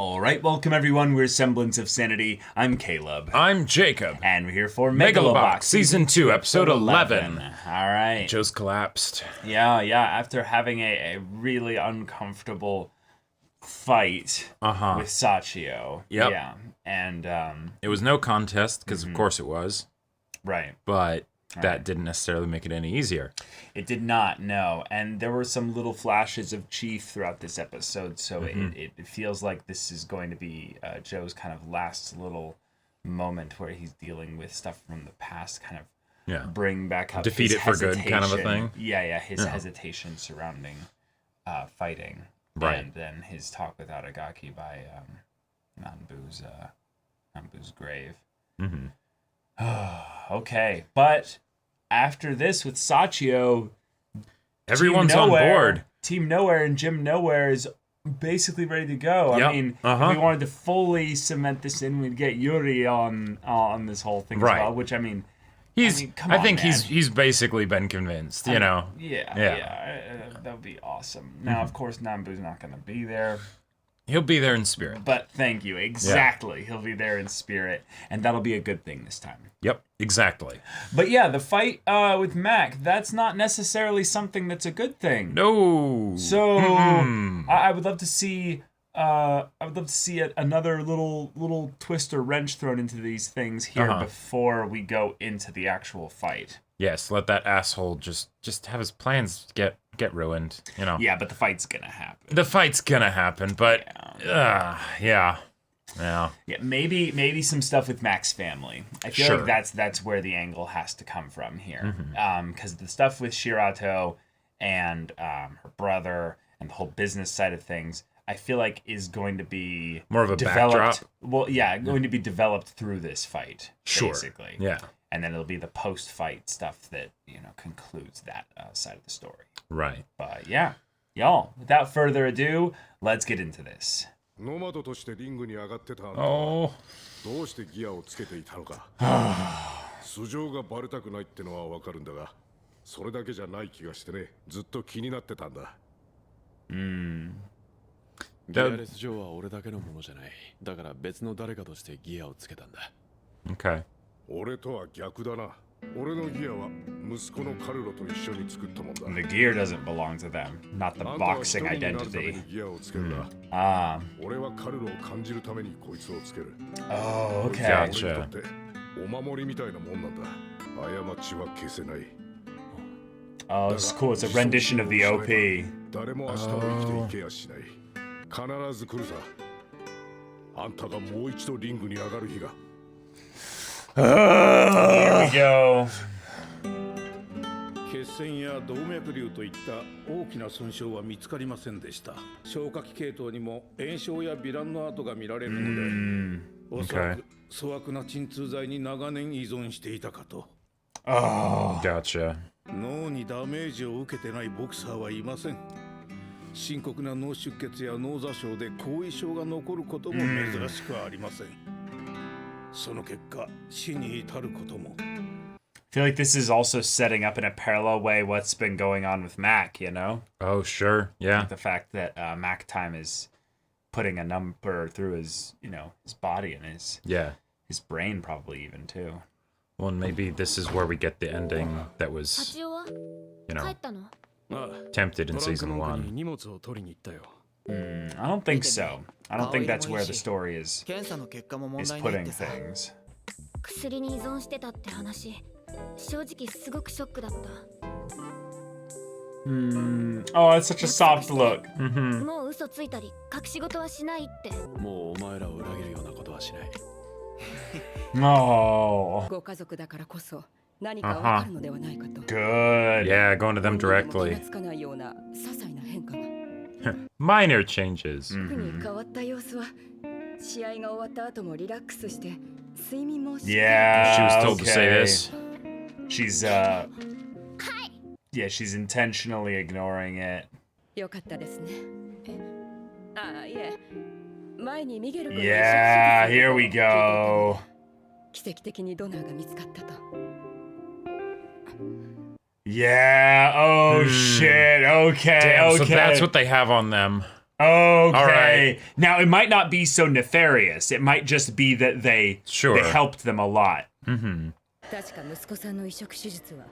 Alright, welcome everyone, we're Semblance of Sanity. I'm Caleb. I'm Jacob. And we're here for Megalo Season 2, Episode 11. Alright. Joe's collapsed. Yeah, after having a really uncomfortable fight with Sachio. Yep. Yeah, and... it was no contest, because of course it was. Right. But that didn't necessarily make it any easier. It did not, no. And there were some little flashes of Chief throughout this episode, so it feels like this is going to be Joe's kind of last little moment where he's dealing with stuff from the past, kind of bring back up defeat it for good kind of a thing. Yeah, his hesitation surrounding fighting. Right. And then his talk with Aragaki by Nanbu's grave. Okay, but after this with Sachio, everyone's on board. Team Nowhere and Jim Nowhere is basically ready to go. Yep. I mean, if we wanted to fully cement this in, we'd get Yuri on this whole thing as well. Which I think he's basically been convinced. You know. Yeah. That would be awesome. Now, of course, Nanbu's not going to be there. He'll be there in spirit. But thank you. Exactly. Yeah. He'll be there in spirit. And that'll be a good thing this time. Yep, exactly. But yeah, the fight with Mac, that's not necessarily something that's a good thing. No. So I would love to see another little twist or wrench thrown into these things here before we go into the actual fight. Yes, let that asshole just have his plans get ruined, you know. Yeah, but the fight's gonna happen. The fight's gonna happen, but yeah. Maybe some stuff with Mac's family. I feel like that's where the angle has to come from here. Because the stuff with Shirato and her brother and the whole business side of things, I feel like is going to be more of a backdrop. Well, going to be developed through this fight, basically. Yeah. And then it'll be the post-fight stuff that, concludes that side of the story. Right. But yeah, y'all, without further ado, let's get into this. Nomad としてリングに上がってたあんたはどうしてギアをつけていたのか素性がバレたくないってのはわかるんだがそれだけじゃない気がしてねずっと気になってたんだギアレス上は俺だけのものじゃないだから別の誰かとしてギアをつけたんだ Okay. 俺とは逆だな俺のギアは息子のカルロと一緒に作ったもんだ The gear doesn't belong to them, not the boxing identity. ギアをつけるんだ俺はカルロを感じるためにこいつをつける Oh, okay. Gotcha. お守りみたいなもんなんだ過ちは消せない Oh, this is cool. It's a rendition of the OP. 誰も明日を生きていけやしない必ず来るさあんたがもう一度リングに上がる日が Here we go. 血栓や動脈瘤といった大きな損傷は見つかりませんでした消化器系統にも炎症や糜爛の跡が見られるのでおそらく粗悪な鎮痛剤に長年依存していたかと Gotcha. 脳にダメージを受けてないボクサーはいません深刻な脳出血や脳挫傷で後遺症が残ることも珍しくありませんその結果死に至ることも I feel like this is also setting up in a parallel way what's been going on with Mac, Oh, sure. Yeah. Like the fact that Mac Time is putting a number through his, his body and his brain probably even too. Well, and maybe this is where we get the ending that was, tempted in season 1. I don't think so. I don't think that's where the story is putting things. 薬に依存してたって話正直すごくショックだった Oh, it's such a soft look. もう嘘ついたり隠し事はしないってもうお前らを裏切るようなことはしない Oh. ご家族だからこそ何かわかるのではないかと Good. Yeah, going to them directly. つかないような些細な変化が Minor changes. 特に変わった様子は試合が終わった後もリラックスして睡眠も Yeah, She was told to say okay. this. She's she's intentionally ignoring it. よかったですねああいえ前にミゲル君 Yeah, here we go. 奇跡的にドナーが見つかったと Yeah, oh shit, okay, Damn, okay. so that's what they have on them. Okay. Now, it might not be so nefarious. It might just be that they helped them a lot. Mm-hmm. 確か息子さんの移植手術は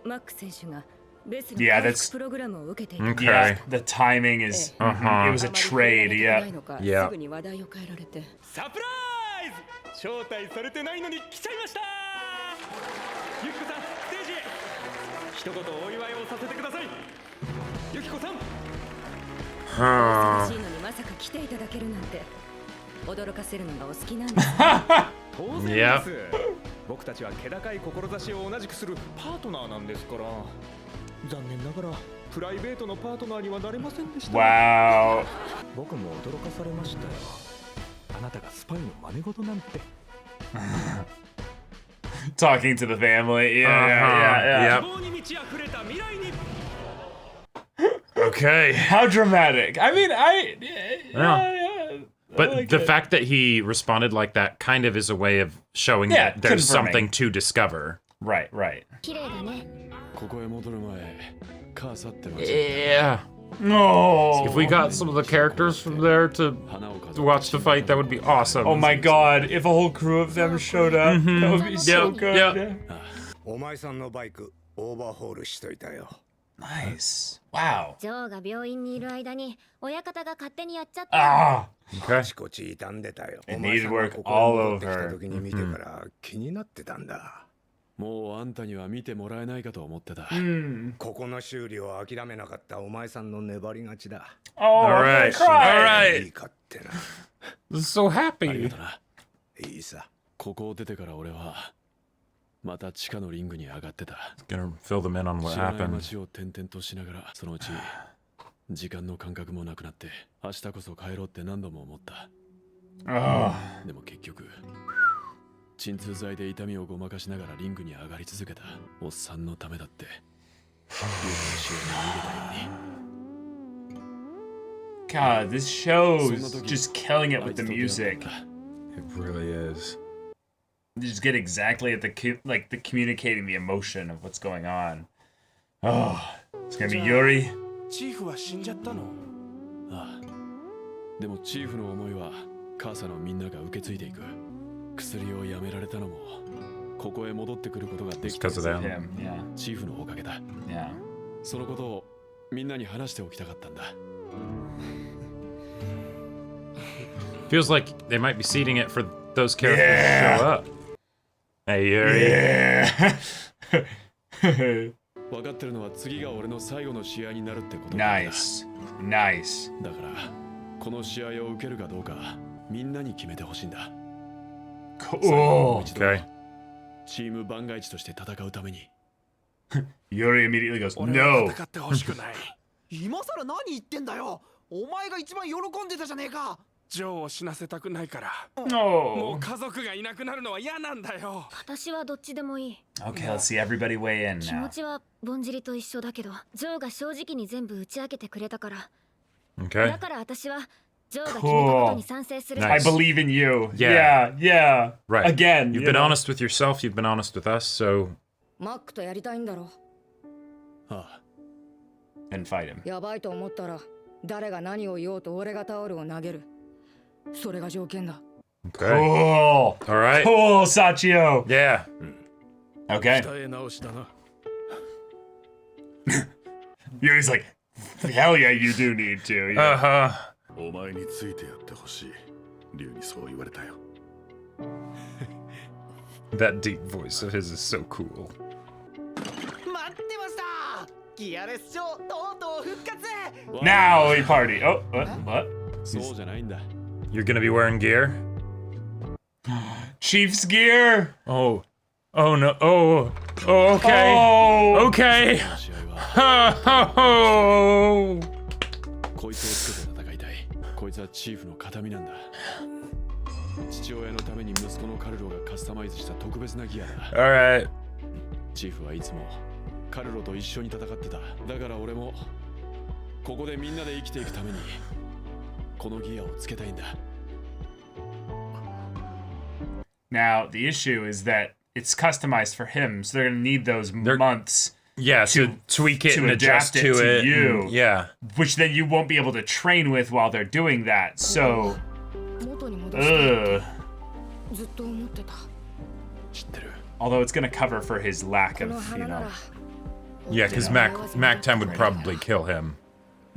マック選手が Yeah, that's yeah. The timing is it was a trade. Yeah. Yeah. サプライズ！招待されてないのに来ちゃいました。ユキコさん、ステージへ。一言お祝いをさせてください。ユキコさん。忙しいのにまさか来ていただけるなんて驚かせるのがお好きなんですね。当然です。僕たちは気高い志を同じくするパートナーなんですから。残念ながらプライベートのパートナーにはなれませんでした。Wow. 僕も驚かされましたよ。あなたがスパイの真似事なんて。Talking to the family. Yeah. Okay. How dramatic. I mean, But like the fact that he responded like that kind of is a way of showing that there's something to discover. Right. 綺麗だね。ここへ戻る前、母さってました。Yeah. No. If we got some of the characters from there to watch the fight, that would be awesome. Oh my god, if a whole crew of them showed up, that would be so good. Yep. お前さんのバイクオーバーホールしといたよ。Nice. Wow. ジョーが病院にいる間に親方が勝手にやっちゃった。Okay. あちこち傷んでたよ。 It needed work all over. 時に見てから気になってたんだ。もうあんたには見てもらえないかと思ってた。ここの修理を諦めなかったお前さんの粘り勝ちだ。Oh, All right. いいかってな。So あり happy. がとな。いいさ。ここを出てから俺はまた地下のリングに上がってた。Gonna fill them in on 知 what らない happened. 街を転々としながら、そのうち時間の感覚もなくなって明日こそ帰ろうって何度も思った。でも結局鎮痛剤で痛みをごまかしながらリングに上がり続けたおっさんのためだって勇気の試合に逃げたように。 God, this show's just killing it with the music. It really is. You just get exactly at the the communicating the emotion of what's going on. Oh, it's gonna be Yuri. チーフは死んじゃったの？ああ。でもチーフの思いは母さんのみんなが受け継いでいく。薬をやめられたのもここへ戻ってくることができた Because of them. Him, yeah, チーフのおかげだ。 yeah. そのことをみんなに話しておきたかったんだ。 Feels like they might be seeding it for those characters to show up. Hey, Yuri. Yeah. 分かってるのは次が俺の最後の試合になるってことだ。 Nice. だからこの試合を受けるかどうかみんなに決めてほしいんだ。 Cool. Okay. チーム番外地として戦うために。 Yuri immediately goes, 俺は no. 戦ってほしくない。今さら何言ってんだよ。お前が一番喜んでたじゃねえか。ジョーを死なせたくないから。も No. う家族がいなくなるのは嫌なんだよ。私はどっちでもいい。 Okay, let's see everybody weigh in 気持 now. ちはぼんじりと一緒だけど、ジョーが正直に全部打ち明けてくれたから。 Okay. だから私はジョーが決めたことに賛成する。 I believe in you. Yeah. Yeah. Right. Again, You've you been know. honest with yourself. You've been honest with us. So マックとやりたいんだろ。ああ。 And fight him. やばいと思ったら誰が何を言おうと俺がタオルを投げる。それが条件だ。 okay. Cool. All right. Cool, Sachio. Yeah. Okay. 鍛え直しだな。 Yuri's like, hell yeah, you do need to. Yeah. Uh huh. お前についてやってほしい。竜にそう言われたよ。 That deep voice of his is so cool. 待ってました。ギアレスショーとうとう復活。 Now we party. Oh, what? そうじゃないんだ。 You're gonna be wearing gear? Chief's gear. Oh. Oh no. Oh. Oh. Okay. Oh. Okay. 試合は Ha ho ho. こいつをつけて戦いたい。こいつはチーフの形見なんだ。父親のために息子のカルロがカスタマイズした特別なギアだ。 All right. チーフはいつもカルロと一緒に戦ってた。だから俺もここでみんなで生きていくためにこのギアをつけたいんだ。 Now, the issue is that it's customized for him, so they're going to need those months Yeah, to tweak it to and adapt adjust it to to it. you. Yeah. Which then you won't be able to train with while they're doing that. So, although it's gonna cover for his lack of, Yeah, because Mac Time would probably kill him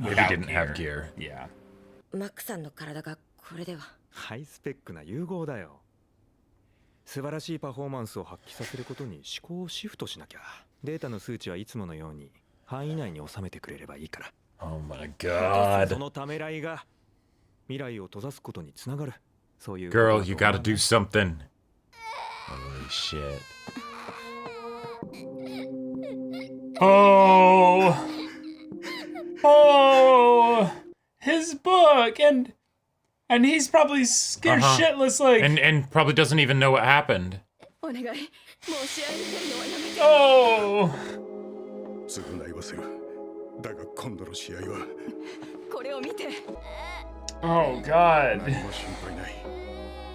if he didn't have gear. Yeah. マックさんの体がこれでは。ハイスペックな融合だよ。素晴らしいパフォーマンスを発揮させることに思考をシフトしなきゃ。データの数値はいつものように範囲内に収めてくれればいいから。Oh my god. そのためらいが未来を閉ざすことにつながる。そういう。Girl, you gotta do something. Holy shit. Oh. Oh. His book and he's probably scared shitless like and probably doesn't even know what happened. Oh. 償いはする。だが今度の試合は。これを見て。Oh God. 何も心配ない。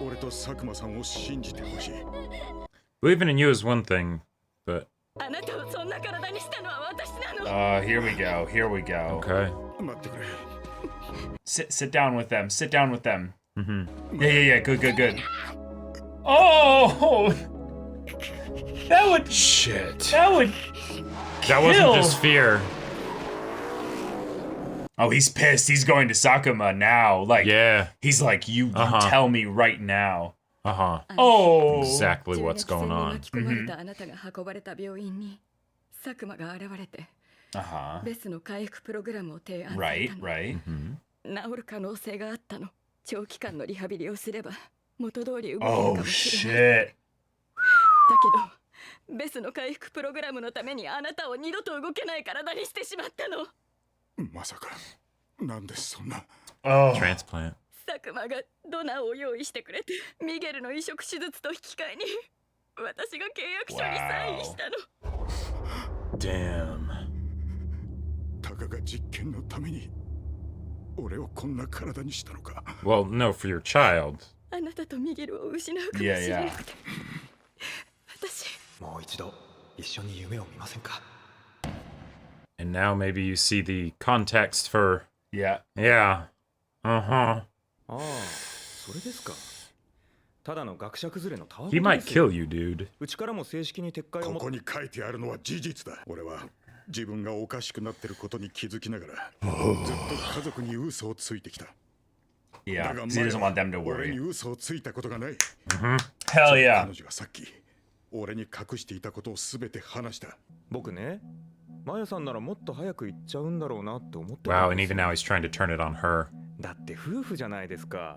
俺と佐久間さんを信じてほしい。Believing in you is one thing, but. あなたをそんな体にしたのは私なの。Here we go. Here we go. Okay. 待ってくれ。Sit down with them. Sit down with them. Yeah. Good. Oh! That would... Shit. That would... That wasn't just fear. Oh, he's pissed. He's going to Sakuma now. Like, yeah. He's like, you tell me right now. Oh! Exactly what's going on. Right. 治る可能性があったの。長期間のリハビリをすれば元通り動けるかもしれない。だけど、ベスの回復プログラムのためにあなたを二度と動けない体にしてしまったの。まさか、なんでそんな。Transplant. 佐久間がドナーを用意してくれて、ミゲルの移植手術と引き換えに私が契約書にサインしたの。Damn. たかが実験のために。俺をこんな体にしたのか。Well, no, for your child. あなたとミゲルを失うかもしれなくて。私。もう一度一緒に夢を見ませんか。And now maybe you see the context for. Yeah. Yeah. ああ、それですか。ただの学者崩れのたわごとです。 He might kill you, dude. うちからも正式に撤回を。ここに書いてあるのは事実だ。俺は。自分がおかしくなってることに気づきながら、ずっと家族に嘘をついてきた。Yeah, because he doesn't want them to 俺 worry. に嘘をついたことがない。Hell yeah. 彼女がさっき俺に隠していたことをすべて話した。僕ね、マヤさんならもっと早く行っちゃうんだろうなって思って。Wow, and even now he's trying to turn it on her. だって夫婦じゃないですか。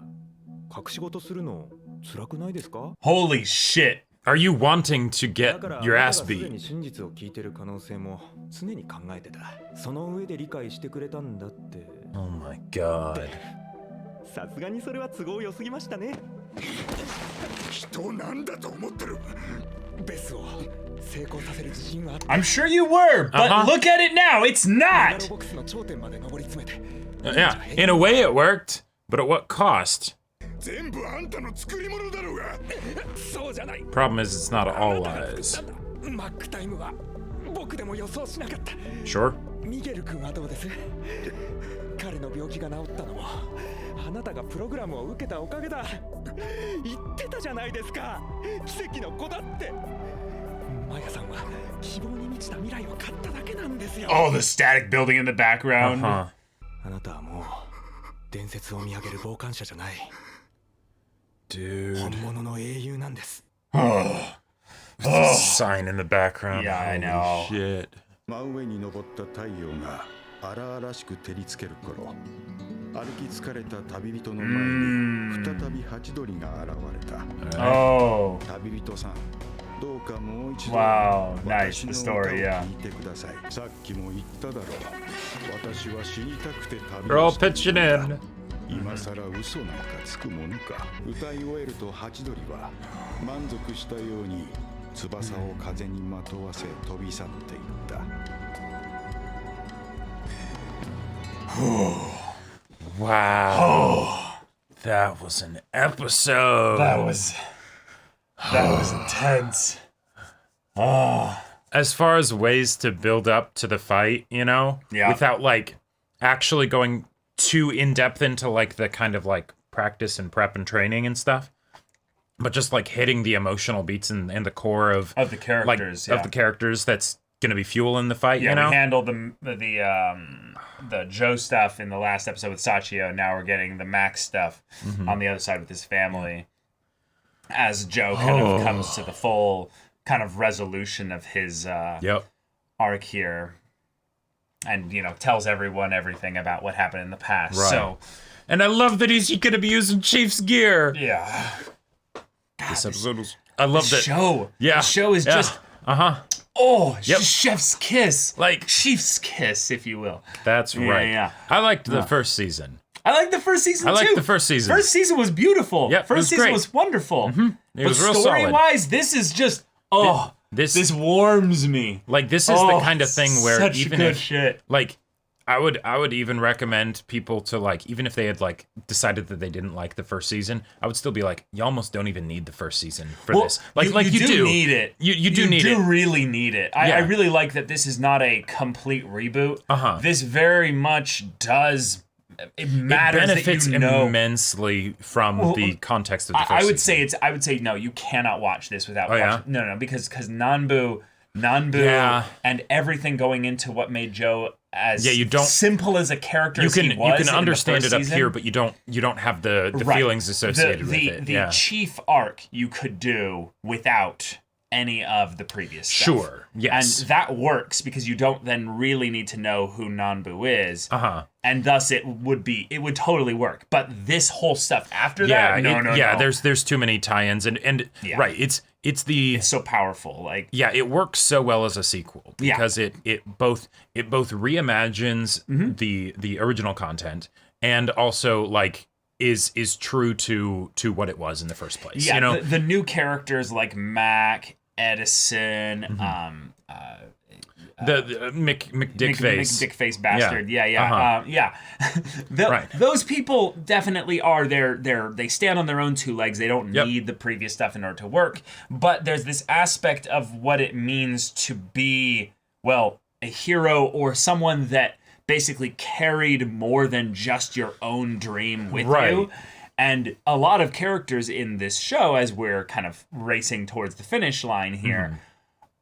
隠し事するの辛くないですか？ Holy shit. Are you wanting to get your ass beat? 真実を聞いてる可能性も常に考えてた。その上で理解してくれたんだって。Oh my god. さすがにそれは都合良すぎましたね。人をなんだと思ってる。ベスを成功させる自信はあった。I'm sure you were, but look at it now. It's not. ボックスの頂点まで上り詰めて。Yeah, in a way it worked, but at what cost? 全部あんたの作り物だろうが。そうじゃない。 Problem is, it's not all lies. マックタイムは僕でも予想しなかった。 Sure. ミゲル君はどうです？彼の病気が治ったのもあなたがプログラムを受けたおかげだ。言ってたじゃないですか。奇跡の子だって。マヤさんは希望に満ちた未来を買っただけなんですよ。Oh, the static building in the background. あなたはもう伝説を見上げる傍観者じゃない。Dude. 本物の英雄なんです。With the sign in the background. Yeah, I know. Shit. 真上に昇った太陽が荒々しく照りつける頃、歩き疲れた旅人の前に再びハチドリが現れた。Oh. 旅人さん、どうかもう一度 Wow, nice, 私の the 歌を story, yeah. 聞いてください。さっきも言っただろう。私は死にたくて旅 They're all をして pitching in. 今さら嘘なんかつくものか。歌い終えるとハチドリは満足したように翼を風にまとわせ飛び去っていった。Wow. That was an episode. That was intense. as far as ways to build up to the fight, you know, without like actually going too in depth into like the kind of like practice and prep and training and stuff, but just like hitting the emotional beats and the core of the characters, of the characters that's gonna be fueling the fight. You know, we handled the Joe stuff in the last episode with Sachio. Now we're getting the Max stuff on the other side with his family, as Joe kind of comes to the full kind of resolution of his arc here, and you know, tells everyone everything about what happened in the past. Right. So, and I love that he's gonna be using Chief's gear. Yeah. This episode was. I love that show. Yeah, the show is just. Oh, chef's kiss. Like Chief's kiss, if you will. That's right. Yeah. I liked the first season. I liked the first season too. I liked the first season. First season was beautiful. Yeah, first season great. was wonderful. It was real story-wise, this is just this warms me. Like this is the kind of thing where such even good if shit. Like I would even recommend people to like, even if they had like decided that they didn't like the first season, I would still be like, you almost don't even need the first season for this. Like you do need it. You do need it. You do really need it. I really like that this is not a complete reboot. This very much does. It matters. It benefits that you know. immensely from the context of the first season. I would say no. You cannot watch this without watching. Yeah? No, because Nanbu, and everything going into what made Joe as simple as a character as he was. You can understand it up season. here, but you don't have the feelings associated with it. The chief arc you could do without any of the previous stuff. Sure, yes. And that works because you don't then really need to know who Nanbu is. And thus it would totally work. But this whole stuff after that, no. There's too many tie-ins and right, it's so powerful. Like it works so well as a sequel because it both reimagines the original content and also like is true to what it was in the first place. Yeah, you know? the new characters like Mac, Edison, the McDickface bastard. Those people definitely are they stand on their own two legs. They don't need the previous stuff in order to work. But there's this aspect of what it means to be, well, a hero or someone that basically carried more than just your own dream with you. And a lot of characters in this show, as we're kind of racing towards the finish line here,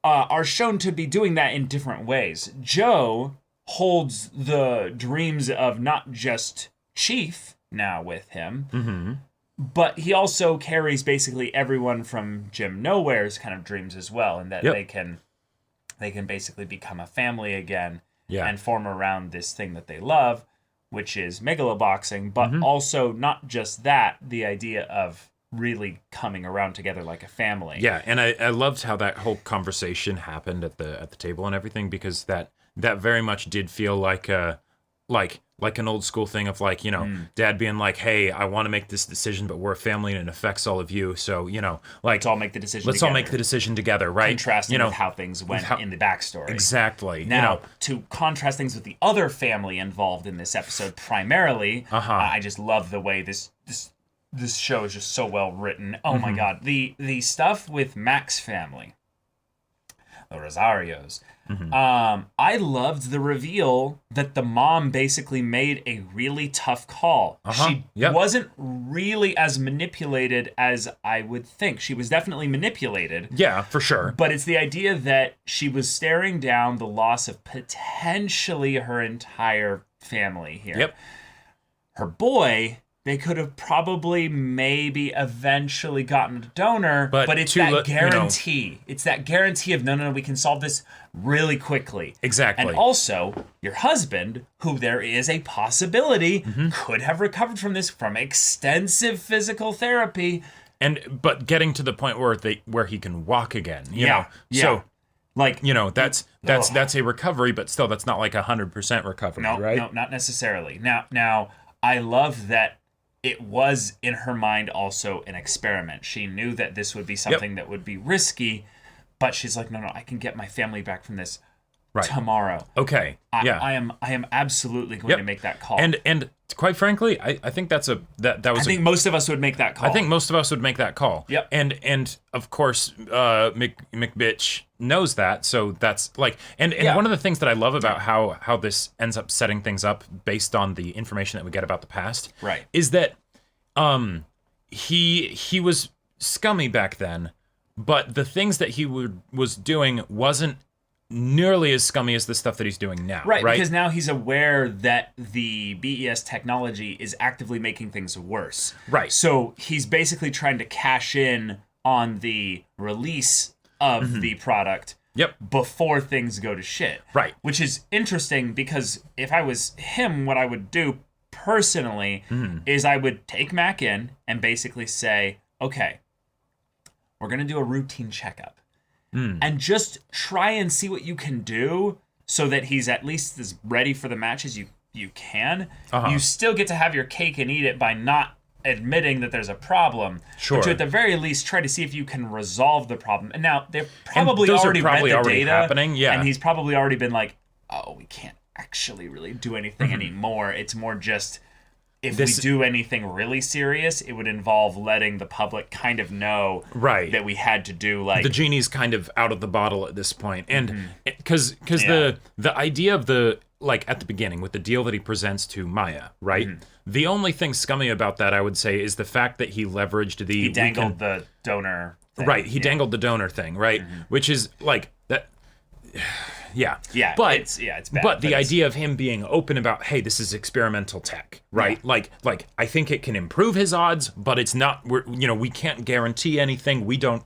are shown to be doing that in different ways. Joe holds the dreams of not just Chief now with him, but he also carries basically everyone from Jim Nowhere's kind of dreams as well, and that they can basically become a family again and form around this thing that they love, which is Megalo boxing, but also not just that, the idea of really coming around together like a family. Yeah, and I loved how that whole conversation happened at the table and everything, because that very much did feel like an old school thing of like, you know, Dad being like, hey, I want to make this decision, but we're a family and it affects all of you. So, you know, like let's all make the decision Let's all make the decision together, right? Contrasting with how things went in the backstory. Exactly. Now, to contrast things with the other family involved in this episode primarily, I just love the way this show is just so well written. Oh my God. The stuff with Mac's family, the Rosarios, I loved the reveal that the mom basically made a really tough call. She wasn't really as manipulated as I would think. She was definitely manipulated. Yeah, for sure. But it's the idea that she was staring down the loss of potentially her entire family here. Yep. Her boy, they could have probably maybe eventually gotten a donor, but it's that guarantee. You know, it's that guarantee of no, we can solve this really quickly. Exactly. And also, your husband, who there is a possibility could have recovered from this from extensive physical therapy. But getting to the point where he can walk again. You know? So like, you know, that's a recovery, but still that's not like 100% recovery, right? No, not necessarily. Now I love that it was, in her mind, also an experiment. She knew that this would be something that would be risky, but she's like, no, I can get my family back from this tomorrow. Okay. I am absolutely going to make that call. And quite frankly, I think that was. I think most of us would make that call. I think most of us would make that call. Yep. And of course, McBitch knows that, so that's like, and one of the things that I love about how this ends up setting things up based on the information that we get about the past, right, is that he was scummy back then, but the things that he was doing wasn't nearly as scummy as the stuff that he's doing now. Right, because now he's aware that the BES technology is actively making things worse. Right. So he's basically trying to cash in on the release of the product before things go to shit. Right. Which is interesting because if I was him, what I would do personally is I would take Mac in and basically say, okay, we're going to do a routine checkup. And just try and see what you can do so that he's at least as ready for the match as you can. You still get to have your cake and eat it by not admitting that there's a problem. Sure. But you at the very least try to see if you can resolve the problem. And now they've probably already read the data. Happening. Yeah. And he's probably already been like, oh, we can't actually really do anything anymore. It's more just... If we do anything really serious, it would involve letting the public kind of know that we had to do like... The genie's kind of out of the bottle at this point. And because the idea of the, like at the beginning with the deal that he presents to Maya, right? The only thing scummy about that, I would say, is the fact that he leveraged the... He dangled the donor thing. Right, he dangled the donor thing, right? Which is like that... Yeah. But it's bad. But the idea of him being open about, hey, this is experimental tech, right? Yeah. Like I think it can improve his odds, but it's not. We can't guarantee anything. We don't.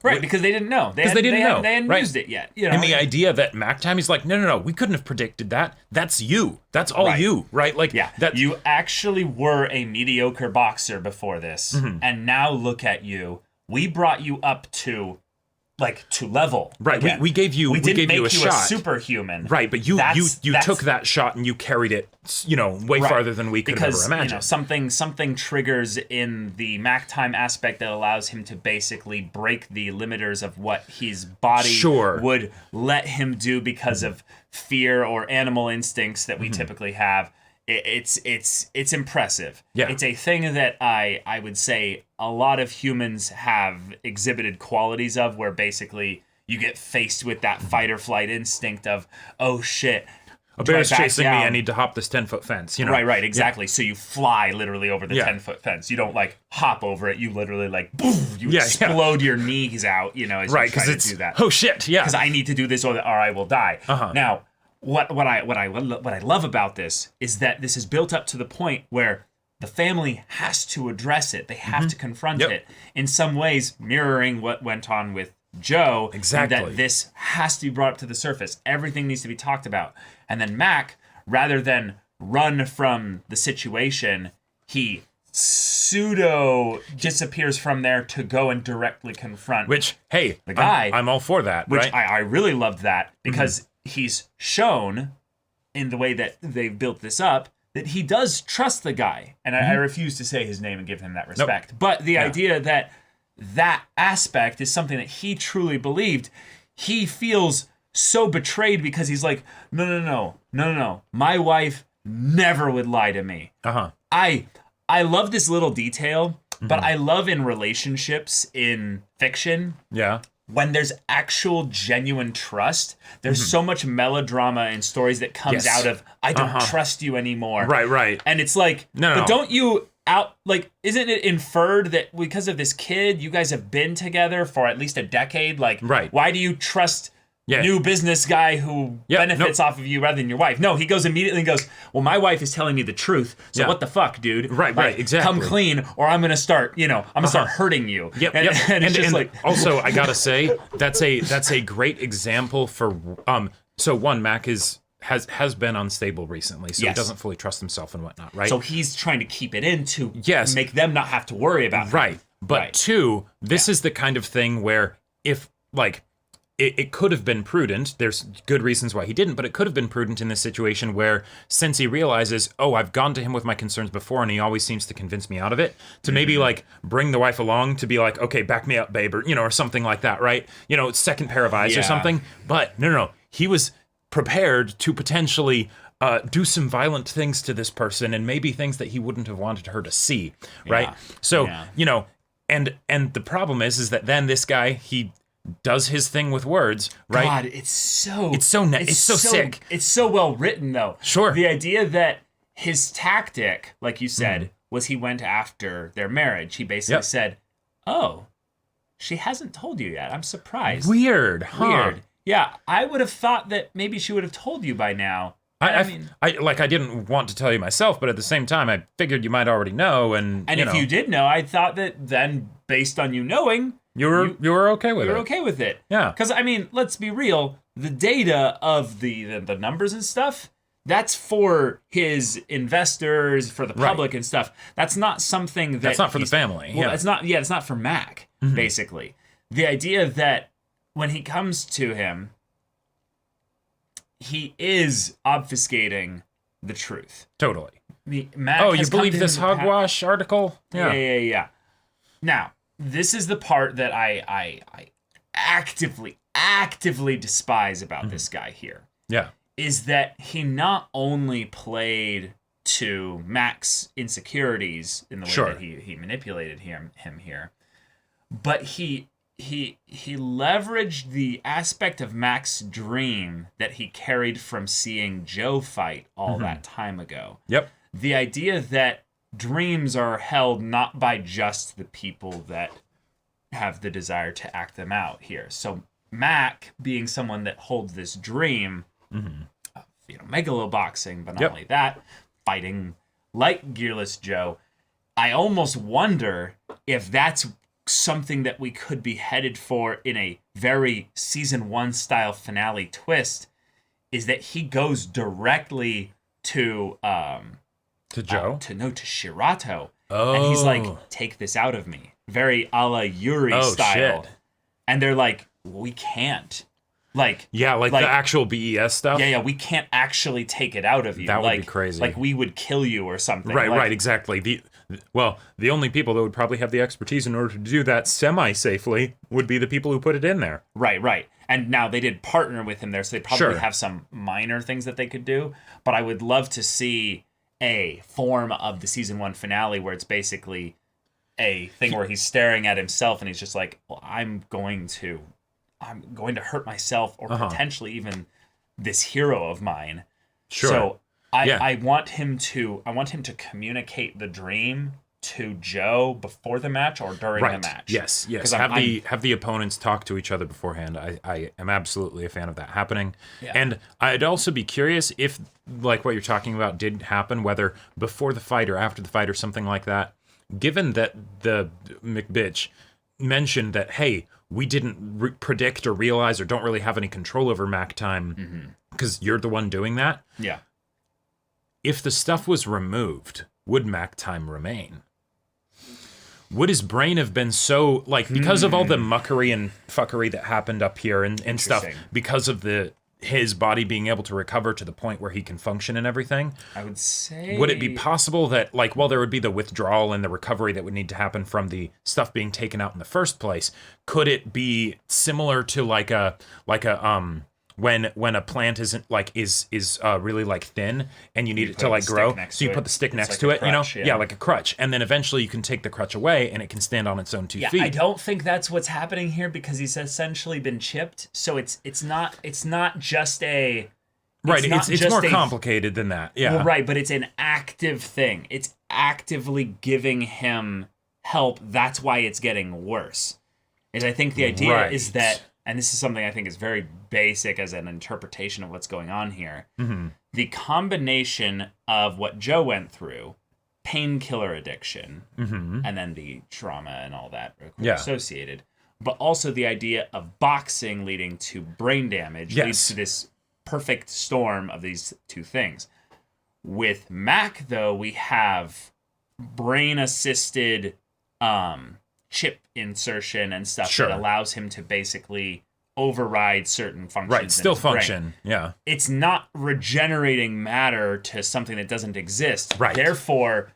Right, because they didn't know. They hadn't used it yet. And the idea that Mac Time, he's like, no, we couldn't have predicted that. That's you. That's all you, right? Like, that you actually were a mediocre boxer before this, and now look at you. We brought you up to level. Right. We gave you we didn't make you a shot. A superhuman. Right, but you took that shot and you carried it, way farther than we could have ever imagined. Something triggers in the Mac Time aspect that allows him to basically break the limiters of what his body would let him do because of fear or animal instincts that we typically have. It's impressive. Yeah. It's a thing that I would say a lot of humans have exhibited qualities of, where basically you get faced with that fight or flight instinct of, oh shit, a bear's chasing me, I need to hop this 10-foot fence. Right, exactly. Yeah. So you fly literally over the 10-foot fence. You don't hop over it. You literally boof, you explode your knees out. As you try to do that. Oh shit, yeah. Because I need to do this or I will die. Now. What I love about this is that this is built up to the point where the family has to address it. They have to confront it. In some ways, mirroring what went on with Joe. Exactly. That this has to be brought up to the surface. Everything needs to be talked about. And then Mac, rather than run from the situation, he pseudo disappears from there to go and directly confront. Which, hey, the guy. I'm all for that. Which right? I really loved that because he's shown in the way that they've built this up that he does trust the guy. And I refuse to say his name and give him that respect. Nope. But the idea that aspect is something that he truly believed, he feels so betrayed because he's like, no. My wife never would lie to me. I love this little detail, but I love in relationships in fiction. Yeah. When there's actual genuine trust, there's so much melodrama in stories that comes out of, I don't trust you anymore. Right. And it's like, but don't you isn't it inferred that because of this kid, you guys have been together for at least a decade? Why do you trust new business guy who benefits off of you rather than your wife? No, he goes immediately and goes, well, my wife is telling me the truth, so what the fuck, dude? Right, exactly. Come clean, or I'm gonna start, start hurting you. And it's just also, I gotta say, that's a great example for so one, Mac has been unstable recently, so he doesn't fully trust himself and whatnot, right? So he's trying to keep it in to make them not have to worry about it. But two, this is the kind of thing where if it could have been prudent. There's good reasons why he didn't, but it could have been prudent in this situation where, since he realizes, I've gone to him with my concerns before and he always seems to convince me out of it, to maybe bring the wife along to be like, okay, back me up, babe, or something like that, right? Second pair of eyes or something. But no. He was prepared to potentially do some violent things to this person, and maybe things that he wouldn't have wanted her to see, right? So, and the problem is that then this guy, he does his thing with words, right? God, it's so sick. It's so well written, though. Sure. The idea that his tactic, like you said, was he went after their marriage. He basically said, "Oh, she hasn't told you yet. I'm surprised." Weird, huh? Weird. Yeah, I would have thought that maybe she would have told you by now. I didn't want to tell you myself, but at the same time, I figured you might already know, and if you did know, I thought that then, based on you knowing, you were okay with it. You're okay with it. Yeah. Because let's be real. The data of the numbers and stuff, that's for his investors, for the public and stuff. That's not something that's not for the family. Well, it's not. Yeah, it's not for Mac. Basically, the idea that when he comes to him, he is obfuscating the truth. Totally. Mac you believe this hogwash article? Yeah. Now, this is the part that I actively despise about this guy here. Yeah. Is that he not only played to Mac's insecurities in the way that he manipulated him here, but he leveraged the aspect of Mac's dream that he carried from seeing Joe fight all that time ago. Yep. The idea that dreams are held not by just the people that have the desire to act them out here. So Mac, being someone that holds this dream, Megalo boxing, but not only that, fighting like Gearless Joe, I almost wonder if that's something that we could be headed for in a very season 1 style finale twist, is that he goes directly to Joe? To Shirato. Oh. And he's like, take this out of me. Very a la Yuri style. Shit. And they're like, we can't. Like the actual BES stuff? Yeah, we can't actually take it out of you. That would be crazy. Like, we would kill you or something. Right, exactly. The only people that would probably have the expertise in order to do that semi-safely would be the people who put it in there. Right. And now they did partner with him there, so they probably have some minor things that they could do. But I would love to see a form of the season 1 finale where it's basically a thing where he's staring at himself and he's just like, well, I'm going to hurt myself or potentially even this hero of mine. Sure. So I want him to communicate the dream to Joe before the match or during the match. Yes. Have the opponents talk to each other beforehand. I am absolutely a fan of that happening. Yeah. And I'd also be curious if, like what you're talking about did happen, whether before the fight or after the fight or something like that, given that the McBitch mentioned that, hey, we didn't predict or realize or don't really have any control over Mac time because you're the one doing that. Yeah. If the stuff was removed, would Mac time remain? Would his brain have been so, because of all the muckery and fuckery that happened up here and stuff, because of his body being able to recover to the point where he can function and everything? I would say... Would it be possible that, while there would be the withdrawal and the recovery that would need to happen from the stuff being taken out in the first place, could it be similar to when a plant isn't is really thin and you need it to grow, so you put the stick next to it, crutch, like a crutch, and then eventually you can take the crutch away and it can stand on its own 2 feet. I don't think that's what's happening here because he's essentially been chipped, so it's not just a it's more complicated than that. Yeah, well, right, but it's an active thing. It's actively giving him help. That's why it's getting worse. I think the idea is that. And this is something I think is very basic as an interpretation of what's going on here. The combination of what Joe went through, painkiller addiction, and then the trauma and all that associated, but also the idea of boxing leading to brain damage leads to this perfect storm of these two things. With Mac, though, we have brain-assisted chip insertion and stuff that allows him to basically override certain functions. Right, still function. Brain. Yeah. It's not regenerating matter to something that doesn't exist. Right. Therefore,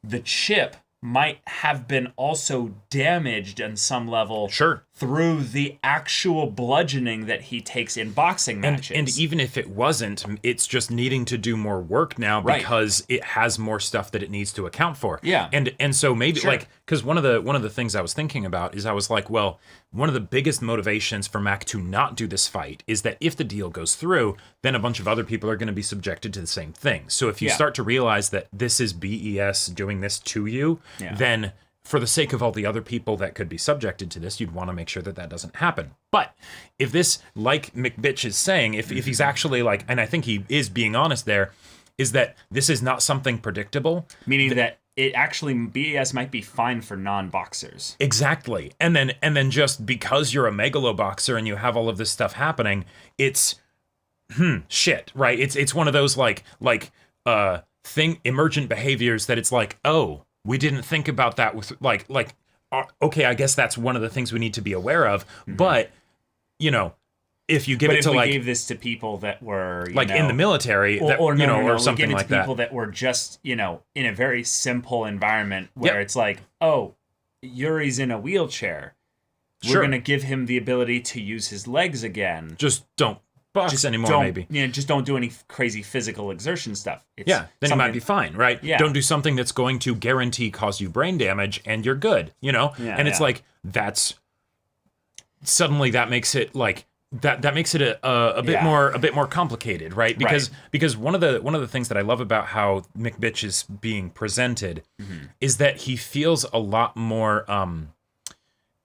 the chip might have been also damaged on some level through the actual bludgeoning that he takes in boxing matches. And even if it wasn't, it's just needing to do more work now because it has more stuff that it needs to account for. Yeah. And so maybe like, because one of the things I was thinking about is I was like, well, one of the biggest motivations for Mac to not do this fight is that if the deal goes through, then a bunch of other people are going to be subjected to the same thing. So if you start to realize that this is BES doing this to you, then for the sake of all the other people that could be subjected to this, you'd want to make sure that that doesn't happen. But if this, like McBitch is saying, if he's actually like, and I think he is being honest there, is that this is not something predictable. Meaning that it actually, BES might be fine for non-boxers. Exactly. And then just because you're a Megalo boxer and you have all of this stuff happening, it's, shit, right? It's one of those emergent behaviors that it's like, oh, we didn't think about that with okay, I guess that's one of the things we need to be aware of. But, if you give it to we gave this to people that were in the military or something like that. People that were just, in a very simple environment where it's like, oh, Yuri's in a wheelchair. We're going to give him the ability to use his legs again. Just don't box anymore, maybe. Just don't do any crazy physical exertion stuff. Then you might be fine, right? Yeah. Don't do something that's going to guarantee cause you brain damage, and you're good, and it's like, that's, suddenly that makes it like, that makes it a bit more complicated, right? Because one of the things that I love about how McBitch is being presented is that he feels a lot more,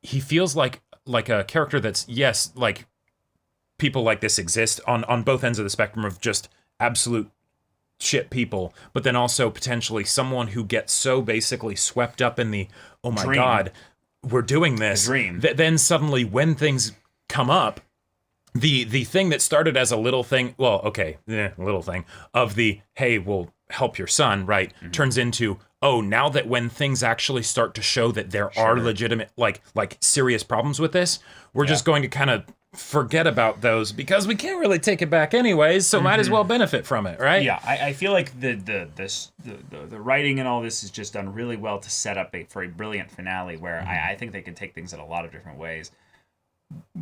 he feels like a character that's, yes, like, people like this exist on both ends of the spectrum of just absolute shit people, but then also potentially someone who gets so basically swept up in the, oh my God, we're doing this. Dream. Then suddenly when things come up, the thing that started as a little thing, little thing, of the, hey, we'll help your son, right, turns into, oh, now that when things actually start to show that there are legitimate, like serious problems with this, we're just going to kind of forget about those because we can't really take it back anyways, so might as well benefit from it, right? Yeah, I feel like the writing and all this is just done really well to set up for a brilliant finale where I think they can take things in a lot of different ways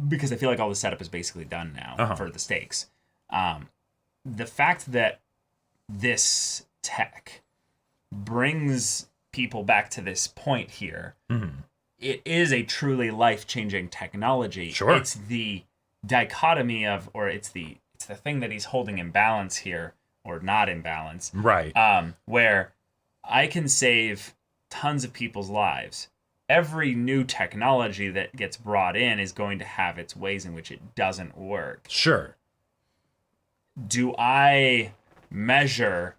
because I feel like all the setup is basically done now for the stakes. The fact that this tech brings people back to this point here, it is a truly life-changing technology. Sure. It's the dichotomy of, or it's the thing that he's holding in balance here, or not in balance. Right. Where I can save tons of people's lives. Every new technology that gets brought in is going to have its ways in which it doesn't work. Sure. Do I measure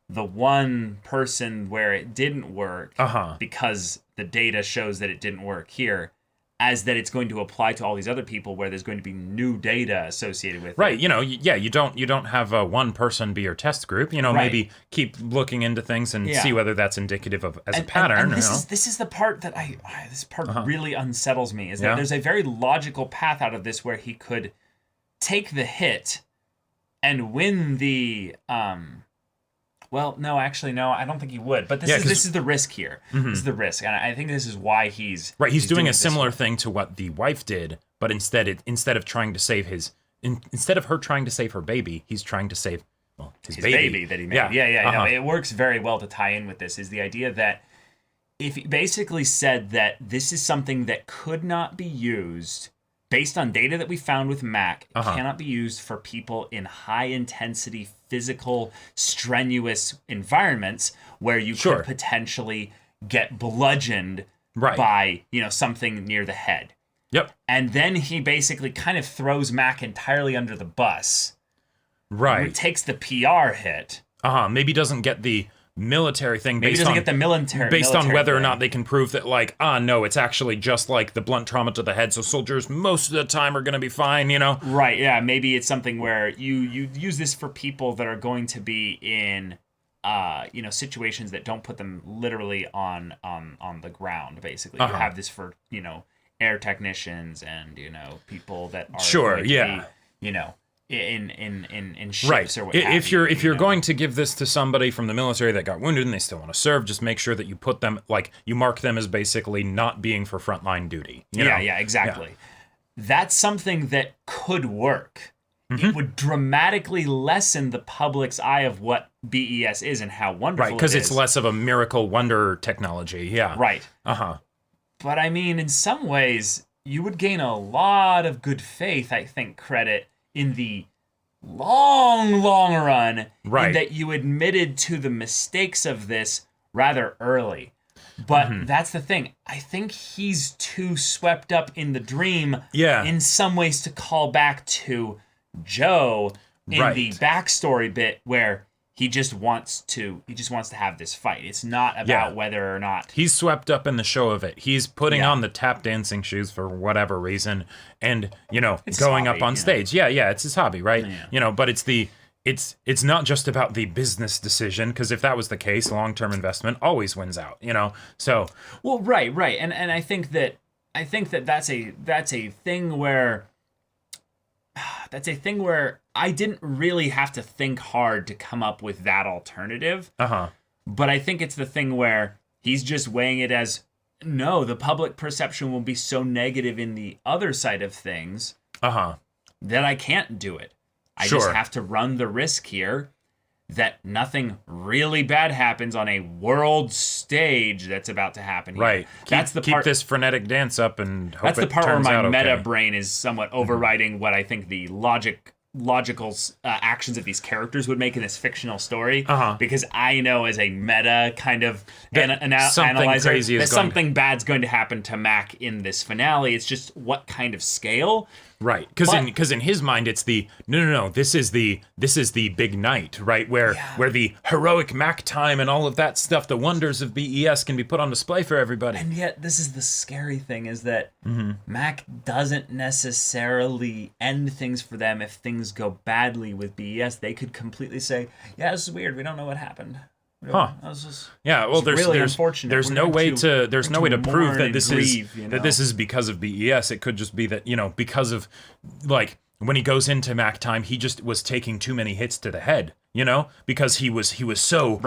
the one person where it didn't work because the data shows that it didn't work here, as that it's going to apply to all these other people where there's going to be new data associated with it. Right, you don't have one person be your test group. Maybe keep looking into things and see whether that's indicative of as a pattern. And this is the part that really unsettles me, is that there's a very logical path out of this where he could take the hit and win the well, no, actually, no, I don't think he would. But this is the risk here. This is the risk, and I think this is why he's he's doing a similar thing to what the wife did, but instead of trying to save instead of her trying to save her baby, he's trying to save his baby that he made. No, it works very well to tie in with this. Is the idea that if he basically said that this is something that could not be used based on data that we found with Mac, it cannot be used for people in high-intensity, physical, strenuous environments where you could potentially get bludgeoned by, something near the head. Yep. And then he basically kind of throws Mac entirely under the bus. Right. He takes the PR hit. Maybe doesn't get the military thing based on whether or not they can prove that no, it's actually just like the blunt trauma to the head, so soldiers most of the time are going to be fine, Right, yeah, maybe it's something where you use this for people that are going to be in situations that don't put them literally on the ground, basically. You have this for, air technicians and, people that are in ships right. or what If you're going to give this to somebody from the military that got wounded and they still want to serve, just make sure that you put them, like, you mark them as basically not being for frontline duty. You know? Yeah, exactly. Yeah. That's something that could work. Mm-hmm. It would dramatically lessen the public's eye of what BES is and how wonderful it is. Right, because it's less of a miracle wonder technology, yeah. Right. Uh-huh. But I mean, in some ways, you would gain a lot of good faith, I think, credit in the long run, right, in that you admitted to the mistakes of this rather early. But that's the thing. I think he's too swept up in the dream in some ways to call back to Joe in the backstory bit where he just wants to have this fight. It's not about whether or not he's swept up in the show of it. He's putting on the tap dancing shoes for whatever reason, and it's going hobby, up on stage. Yeah, it's his hobby, right? Yeah. But it's not just about the business decision, because if that was the case, long-term investment always wins out. So right, and I think that that's a thing where. That's a thing where I didn't really have to think hard to come up with that alternative. But I think it's the thing where he's just weighing it as, no, the public perception will be so negative in the other side of things that I can't do it. I just have to run the risk here that nothing really bad happens on a world stage that's about to happen here. Right. Keep this frenetic dance up and hope that's the part where my meta okay. brain is somewhat overriding what I think the logical actions of these characters would make in this fictional story. Because I know as a meta kind of analyzer that something bad's going to happen to Mac in this finale. It's just what kind of scale. Right, because in his mind it's the no. This is the big night, right? Where the heroic Mac time and all of that stuff, the wonders of BES can be put on display for everybody. And yet, this is the scary thing: is that Mac doesn't necessarily end things for them if things go badly with BES. They could completely say, "Yeah, this is weird. We don't know what happened." There's really unfortunate. There's no way to prove that this is because of BES. It could just be that because of, like, when he goes into Mac time, he just was taking too many hits to the head, because he was so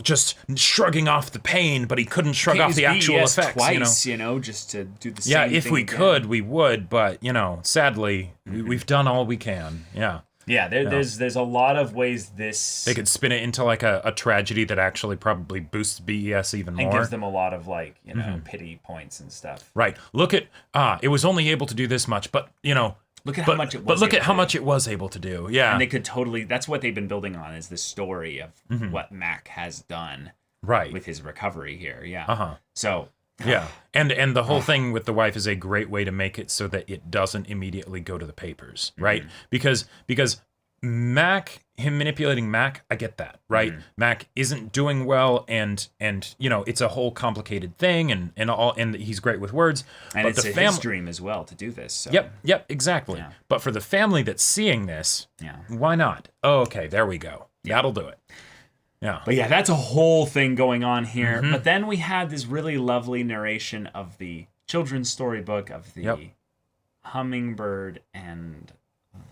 just shrugging off the pain, but he couldn't shrug off the actual effects twice, just to do the same thing. Yeah, if we could, we would, but sadly, we've done all we can. Yeah, there's a lot of ways they could spin it into like a tragedy that actually probably boosts BES even more. And gives them a lot of pity points and stuff. Right. Look at it was only able to do this much, but look at how much it was. But look at how much it was able to do. Yeah. And they could that's what they've been building on, is this story of what Mac has done with his recovery here. Yeah. So yeah, and the whole thing with the wife is a great way to make it so that it doesn't immediately go to the papers, right? Because Mac, him manipulating Mac, I get that, right? Mac isn't doing well, and it's a whole complicated thing, and he's great with words. And but it's his dream as well to do this. So. Yep, exactly. Yeah. But for the family that's seeing this, why not? Oh, okay, there we go. That'll do it. Yeah. But that's a whole thing going on here. But then we had this really lovely narration of the children's storybook of the hummingbird and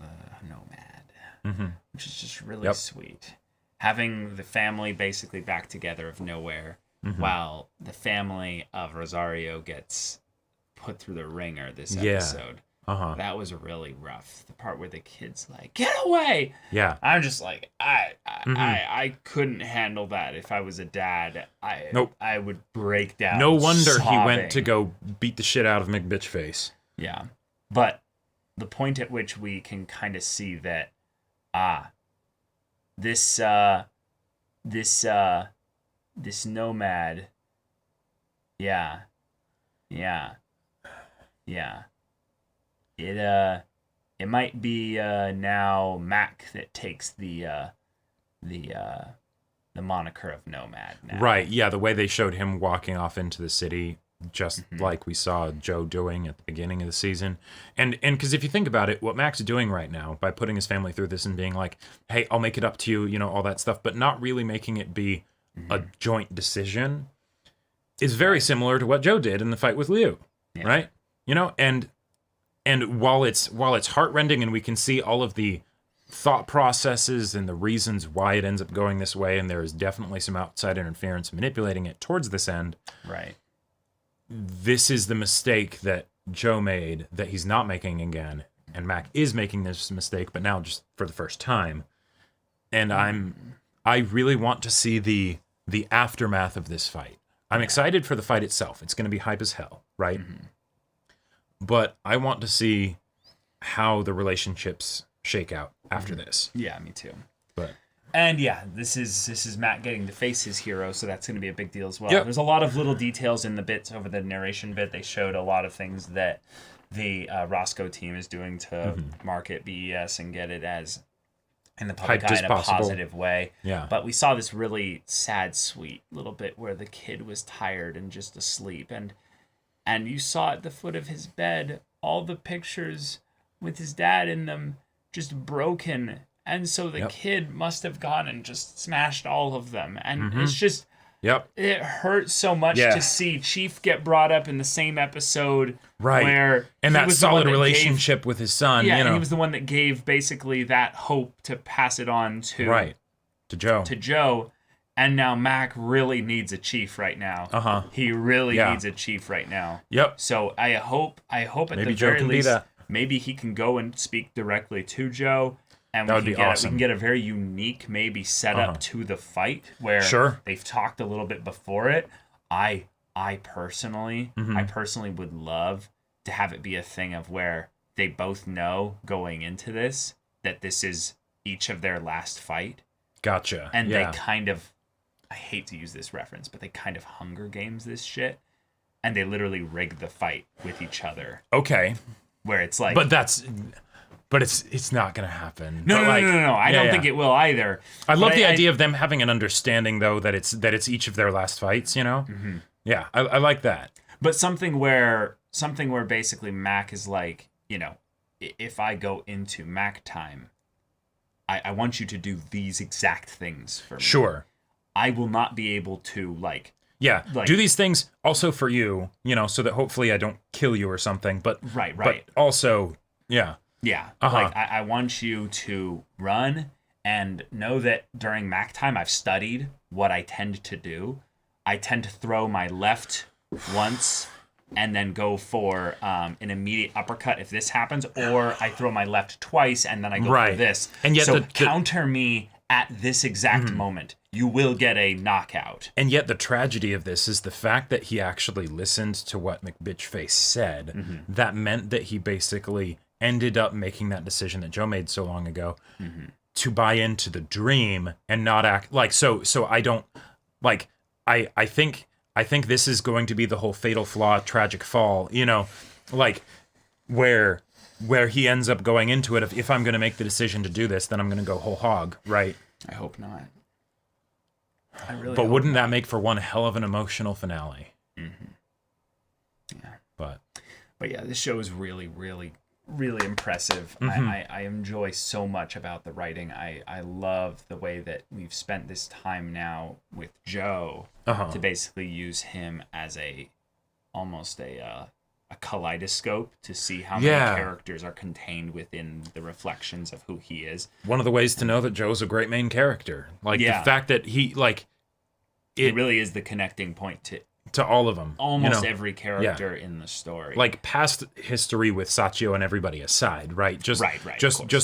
the nomad, which is just really sweet. Having the family basically back together of nowhere while the family of Rosario gets put through the ringer this episode. That was really rough. The part where the kid's like, "Get away!" Yeah, I'm just like, I couldn't handle that. If I was a dad, I would break down. No wonder sobbing. He went to go beat the shit out of McBitchface. Yeah, but the point at which we can kind of see that, this nomad, It might be now Mac that takes the moniker of Nomad now. Right, yeah, the way they showed him walking off into the city, just like we saw Joe doing at the beginning of the season. And because if you think about it, what Mac's doing right now, by putting his family through this and being like, hey, I'll make it up to you, all that stuff, but not really making it be a joint decision, is very similar to what Joe did in the fight with Liu, right? And while it's heartrending and we can see all of the thought processes and the reasons why it ends up going this way, and there is definitely some outside interference manipulating it towards this end. Right. This is the mistake that Joe made that he's not making again, and Mac is making this mistake, but now just for the first time. And I really want to see the aftermath of this fight. I'm excited for the fight itself. It's going to be hype as hell, right? Mm-hmm. But I want to see how the relationships shake out after this. Yeah, me too. But this is Matt getting to face his hero, so that's going to be a big deal as well. Yep. There's a lot of little details in the bits over the narration bit. They showed a lot of things that the Roscoe team is doing to market BES and get it as in the public eye in a positive way. Yeah. But we saw this really sad, sweet little bit where the kid was tired and just asleep, and you saw at the foot of his bed all the pictures with his dad in them just broken. And so the kid must have gone and just smashed all of them. And it's just, it hurts so much to see Chief get brought up in the same episode. Right. Where and that solid relationship with his son. Yeah, you know. and he was the one that gave basically that hope to pass it on to Joe. And now Mac really needs a Chief right now. He really needs a Chief right now. Yep. So I hope at maybe the Joe very can least, be that. maybe he can go and speak directly to Joe. And that would be awesome. We can get a very unique maybe setup to the fight where they've talked a little bit before it. I personally would love to have it be a thing of where they both know going into this that this is each of their last fight. Gotcha. And they kind of, I hate to use this reference, but they kind of Hunger Games this shit. And they literally rig the fight with each other. Okay. Where it's like... But it's not going to happen. No. I don't think it will either. I love the idea of them having an understanding, though, that it's each of their last fights, you know? Mm-hmm. Yeah, I like that. But something where basically Mac is like, you know, if I go into Mac time, I want you to do these exact things for me. Sure. I will not be able to, do these things also for you, you know, so that hopefully I don't kill you or something. But Right. But also, yeah. Yeah, I want you to run and know that during Mac time I've studied what I tend to do. I tend to throw my left once and then go for an immediate uppercut if this happens, or I throw my left twice and then I go for this. And yet so counter me at this exact moment. You will get a knockout. And yet the tragedy of this is the fact that he actually listened to what McBitchface said. That meant that he basically ended up making that decision that Joe made so long ago to buy into the dream and not act like so I don't like I think this is going to be the whole fatal flaw tragic fall, you know, like where he ends up going into it of, if I'm going to make the decision to do this, then I'm going to go whole hog, right? I hope not. I really but wouldn't that make for one hell of an emotional finale? Yeah. But yeah, this show is really, really, really impressive. I enjoy so much about the writing. I love the way that we've spent this time now with Joe to basically use him as almost a kaleidoscope to see how many characters are contained within the reflections of who he is. One of the ways to know that Joe's a great main character, the fact that he it really is the connecting point to all of them. Almost every character in the story. Like past history with Sachio and everybody aside, right? Just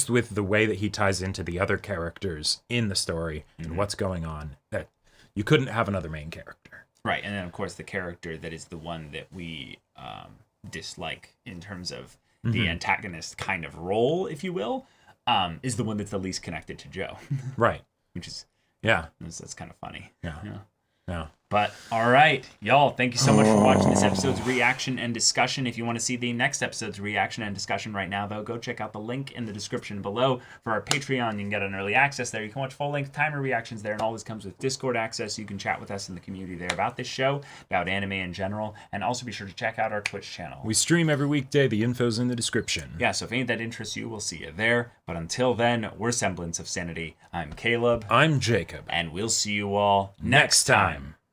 with the way that he ties into the other characters in the story and what's going on, that you couldn't have another main character. Right, and then of course the character that is the one that we dislike in terms of the antagonist kind of role, if you will, is the one that's the least connected to Joe. Right. Which is that's kind of funny. Yeah. But all right, y'all, thank you so much for watching this episode's reaction and discussion. If you want to see the next episode's reaction and discussion right now, though, go check out the link in the description below for our Patreon. You can get an early access there. You can watch full-length timer reactions there, and all this comes with Discord access. You can chat with us in the community there about this show, about anime in general, and also be sure to check out our Twitch channel. We stream every weekday. The info's in the description. Yeah, so if any of that interests you, we'll see you there. But until then, we're Semblance of Sanity. I'm Caleb. I'm Jacob. And we'll see you all next time.